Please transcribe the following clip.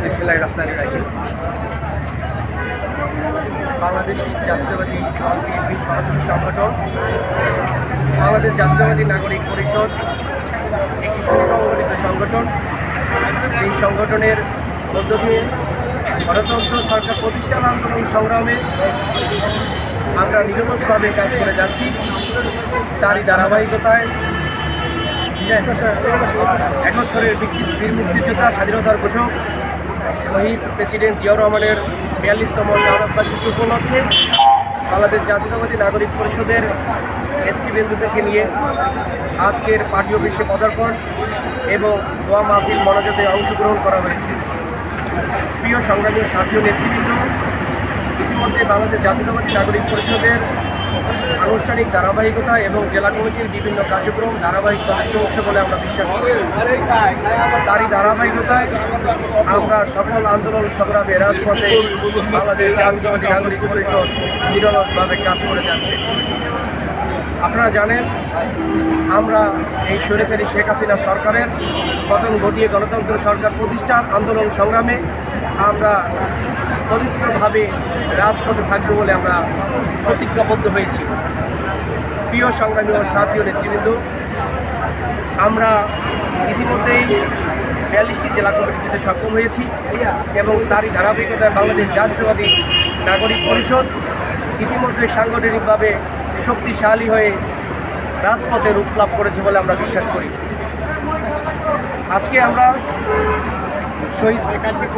বিসমিল্লাহির রহমানির রহিম। বাংলাদেশ জাতীয়তাবাদী দল বিএনপির সহযোগী সংগঠন বাংলাদেশ জাতীয়তাবাদী নাগরিক পরিষদ একটি সুসংগঠিত সংগঠন। এই সংগঠনের মধ্য দিয়ে গণতন্ত্র সরকার প্রতিষ্ঠান আন্দোলন সংগ্রামে আমরা নিরলসভাবে কাজ করে যাচ্ছি। তারই ধারাবাহিকতায় ৭১-এর বীর মুক্তিযোদ্ধা, স্বাধীনতার ঘোষক শহীদ প্রেসিডেন্ট জিয়াউর রহমানের ৪২তম শাহাদাতবার্ষিকী উপলক্ষে বাংলাদেশ জাতীয়তাবাদী নাগরিক পরিষদের নেতৃবৃন্দকে নিয়ে আজকের পার্টি অফিসে পদার্পণ এবং দোয়া মাহফিল মনোজাতে অংশগ্রহণ করা হয়েছে। প্রিয় সংগ্রামী সাথী ও নেতৃবৃন্দ, ইতিমধ্যে বাংলাদেশ জাতীয়তাবাদী নাগরিক পরিষদের আনুষ্ঠানিক ধারাবাহিকতা এবং জেলা কমিটির বিভিন্ন কার্যক্রম ধারাবাহিকভাবে চলছে বলে আমরা বিশ্বাস করি। তারই ধারাবাহিকতায় আমরা সকল আন্দোলন সংগ্রামে রাজপথে বাংলাদেশ জাতীয়তাবাদী নাগরিক পরিষদ নিরলসভাবে কাজ করে যাচ্ছে। আপনারা জানেন, আমরা এই স্বৈরাচারী শেখ হাসিনা সরকারের পতন ঘটিয়ে গণতন্ত্র সরকার প্রতিষ্ঠার আন্দোলন সংগ্রামে আমরা পবিত্রভাবে রাজপথে থাকবো বলে আমরা প্রতিজ্ঞাবদ্ধ হয়েছি। প্রিয় সংগ্রামী ও সাথী ও নেতৃবৃন্দ, আমরা ইতিমধ্যেই ৪২টি জেলা কমিটি দিতে সক্ষম হয়েছি এবং তারই ধারাবাহিকতায় বাংলাদেশ জাতীয়তাবাদী নাগরিক পরিষদ ইতিমধ্যে সাংগঠনিকভাবে শক্তিশালী হয়ে রাজপথে রূপ লাভ করেছে বলে আমরা বিশ্বাস করি। আজকে আমরা শহীদ